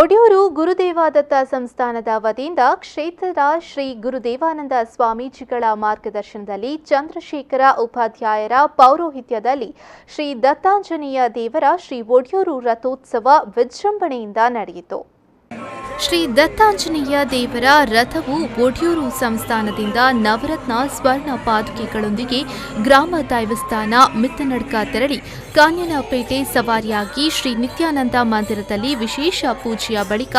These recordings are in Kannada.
ಒಡಿಯೂರು ಗುರುದೇವದತ್ತ ಸಂಸ್ಥಾನದ ವತಿಯಿಂದ ಕ್ಷೇತ್ರದ ಶ್ರೀ ಗುರುದೇವಾನಂದ ಸ್ವಾಮೀಜಿಗಳ ಮಾರ್ಗದರ್ಶನದಲ್ಲಿ ಚಂದ್ರಶೇಖರ ಉಪಾಧ್ಯಾಯರ ಪೌರೋಹಿತ್ಯದಲ್ಲಿ ಶ್ರೀ ದತ್ತಾಂಜನೇಯ ದೇವರ ಶ್ರೀ ಒಡಿಯೂರು ರಥೋತ್ಸವ ವಿಜೃಂಭಣೆಯಿಂದ ನಡೆಯಿತು. ಶ್ರೀ ದತ್ತಾಂಜನೇಯ ದೇವರ ರಥವು ಒಡಿಯೂರು ಸಂಸ್ಥಾನದಿಂದ ನವರತ್ನ ಸ್ವರ್ಣ ಪಾದುಕೆಗಳೊಂದಿಗೆ ಗ್ರಾಮ ದೈವಸ್ಥಾನ ಮಿತ್ತನಡ್ಕ ತೆರಳಿ ಕಾನ್ಯನಪೇಟೆ ಸವಾರಿಯಾಗಿ ಶ್ರೀ ನಿತ್ಯಾನಂದ ಮಂದಿರದಲ್ಲಿ ವಿಶೇಷ ಪೂಜೆಯ ಬಳಿಕ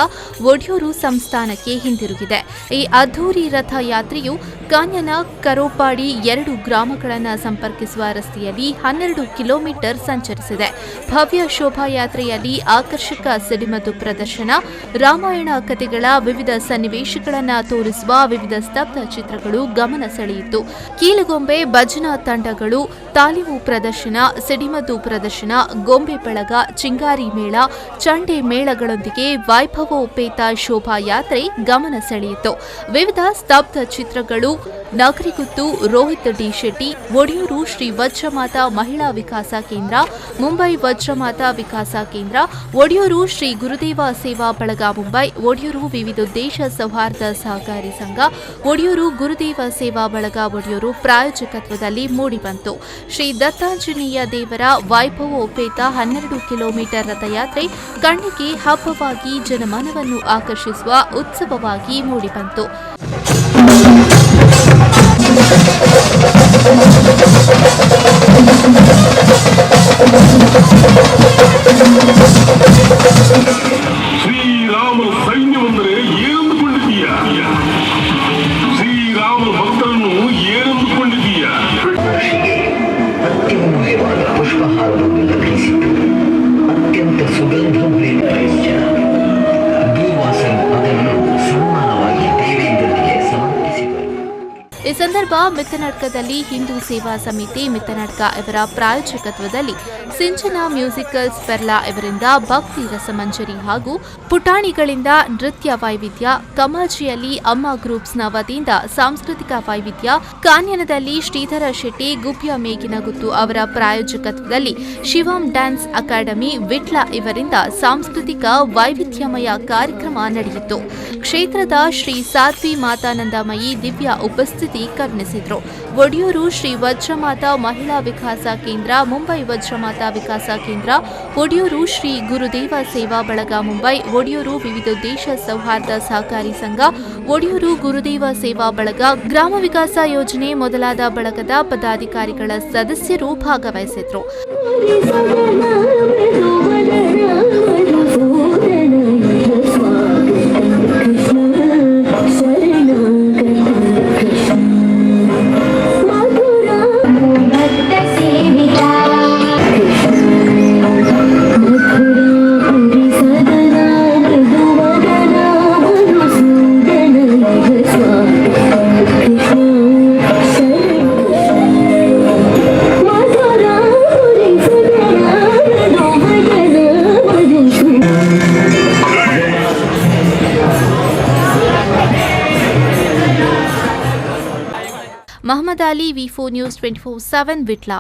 ಒಡಿಯೂರು ಸಂಸ್ಥಾನಕ್ಕೆ ಹಿಂದಿರುಗಿದೆ. ಈ ಅದ್ಧೂರಿ ರಥಯಾತ್ರೆಯು ಕಾನ್ಯನ ಕರೋಪಾಡಿ 2 ಗ್ರಾಮಗಳನ್ನು ಸಂಪರ್ಕಿಸುವ ರಸ್ತೆಯಲ್ಲಿ 12 ಕಿಲೋಮೀಟರ್ ಸಂಚರಿಸಿದೆ. ಭವ್ಯ ಶೋಭಾಯಾತ್ರೆಯಲ್ಲಿ ಆಕರ್ಷಕ ಸಿಡಿಮದ್ದು ಪ್ರದರ್ಶನ, ರಾಮಾಯಣ ಕಥೆಗಳ ವಿವಿಧ ಸನ್ನಿವೇಶಗಳನ್ನು ತೋರಿಸುವ ವಿವಿಧ ಸ್ತಬ್ಧ ಚಿತ್ರಗಳು ಗಮನ ಸೆಳೆಯಿತು. ಕೀಲುಗೊಂಬೆ ಭಜನಾ ತಂಡಗಳು, ತಾಲೀಮು ಪ್ರದರ್ಶನ, ಸಿಡಿಮದ್ದು ಪ್ರದರ್ಶನ, ಗೊಂಬೆ ಬಳಗ, ಚಿಂಗಾರಿ ಮೇಳ, ಚಂಡೆ ಮೇಳಗಳೊಂದಿಗೆ ವೈಭವೋಪೇತ ಶೋಭಾಯಾತ್ರೆ ಗಮನ ಸೆಳೆಯಿತು. ವಿವಿಧ ಸ್ತಬ್ಧ ಚಿತ್ರಗಳು, ನಗರಿಗುತ್ತು, ರೋಹಿತ್ ಡಿ ಶೆಟ್ಟಿ, ಒಡಿಯೂರು ಶ್ರೀ ವಜ್ರಮಾತಾ ಮಹಿಳಾ ವಿಕಾಸ ಕೇಂದ್ರ, ಮುಂಬೈ ವಜ್ರಮಾತಾ ವಿಕಾಸ ಕೇಂದ್ರ, ಒಡಿಯೂರು ಶ್ರೀ ಗುರುದೇವ ಸೇವಾ ಬಳಗ ಮುಂಬೈ, ಒಡಿಯೂರು ವಿವಿಧೋದ್ದೇಶ ಸೌಹಾರ್ದ ಸಹಕಾರಿ ಸಂಘ, ಒಡಿಯೂರು ಗುರುದೇವ ಸೇವಾ ಬಳಗ ಒಡಿಯೂರು ಪ್ರಾಯೋಜಕತ್ವದಲ್ಲಿ ಮೂಡಿಬಂತು. ಶ್ರೀ ದತ್ತಾಂಜನೇಯ ದೇವರ ವೈಭವೋಪೇತ 12 ಕಿಲೋಮೀಟರ್ ರಥಯಾತ್ರೆ ಕಣ್ಣಿಗೆ ಹಬ್ಬವಾಗಿ ಜನಮನವನ್ನು ಆಕರ್ಷಿಸುವ ಉತ್ಸವವಾಗಿ ಮೂಡಿಬಂತು. ಶ್ರೀರಾಮ ಸೈನ್ಯವೆಂದರೆ ಏನೆಂದುಕೊಂಡಿದ್ದೀಯ? ಶ್ರೀರಾಮ ಭಕ್ತರನ್ನು ಏನೆಂದುಕೊಂಡಿದ್ದೀಯ? ಅತ್ಯಮೂಲ್ಯವಾದ ಪುಷ್ಪಹಾರವನ್ನು ಲಭಿಸಿತು. ಅತ್ಯಂತ ಸುಗಂಧಭರಿತ ದುರ್ವಾಸನು ಅದನ್ನು ಸನ್ಮಾನವಾಗಿ ದೇವೇಂದ್ರನಿಗೆ ಸಮರ್ಪಿಸಿದರು. ಈ ಸಂದರ್ಭ ಮಿತ್ತನಡ್ಕದಲ್ಲಿ ಹಿಂದೂ ಸೇವಾ ಸಮಿತಿ ಮಿತ್ತನಡ್ಕ ಇವರ ಪ್ರಾಯೋಜಕತ್ವದಲ್ಲಿ ಸಿಂಚನ ಮ್ಯೂಸಿಕಲ್ಸ್ ಪೆರ್ಲಾ ಇವರಿಂದ ಭಕ್ತಿ ರಸಮಂಜರಿ ಹಾಗೂ ಪುಟಾಣಿಗಳಿಂದ ನೃತ್ಯ ವೈವಿಧ್ಯ, ಕಮಾಜಿಯಲ್ಲಿ ಅಮ್ಮ ಗ್ರೂಪ್ಸ್ನ ವತಿಯಿಂದ ಸಾಂಸ್ಕೃತಿಕ ವೈವಿಧ್ಯ, ಕಾನ್ಯನದಲ್ಲಿ ಶ್ರೀಧರ ಶೆಟ್ಟಿ, ಗುಬ್ಯ ಮೇಗಿನಗುತ್ತು ಅವರ ಪ್ರಾಯೋಜಕತ್ವದಲ್ಲಿ ಶಿವಂ ಡ್ಯಾನ್ಸ್ ಅಕಾಡೆಮಿ, ವಿಟ್ಲ ಇವರಿಂದ ಸಾಂಸ್ಕೃತಿಕ ವೈವಿಧ್ಯಮಯ ಕಾರ್ಯಕ್ರಮ ನಡೆಯಿತು. ಕ್ಷೇತ್ರದ ಶ್ರೀ ಸಾಧ್ವಿ ಮಾತಾನಂದಮಯಿ ದಿವ್ಯ ಉಪಸ್ಥಿತಿ ಕರುಣಿಸಿದ್ರು. ಒಡಿಯೂರು ಶ್ರೀ ವಜ್ರಮಾತಾ ಮಹಿಳಾ ವಿಕಾಸ ಕೇಂದ್ರ, ಮುಂಬೈ ವಜ್ರಮಾತಾ ವಿಕಾಸ ಕೇಂದ್ರ, ಒಡಿಯೂರು ಶ್ರೀ ಗುರುದೇವ ಸೇವಾ ಬಳಗ ಮುಂಬೈ, ಒಡಿಯೂರು ವಿವಿಧೋದ್ದೇಶ ಸೌಹಾರ್ದ ಸಹಕಾರಿ ಸಂಘ, ಒಡಿಯೂರು ಗುರುದೇವ ಸೇವಾ ಬಳಗ, ಗ್ರಾಮ ವಿಕಾಸ ಯೋಜನೆ ಮೊದಲಾದ ಬಳಗದ ಪದಾಧಿಕಾರಿಗಳ ಸದಸ್ಯರು ಭಾಗವಹಿಸಿದ್ರು. Mohammed Ali, V4 News 24/7 Vitla.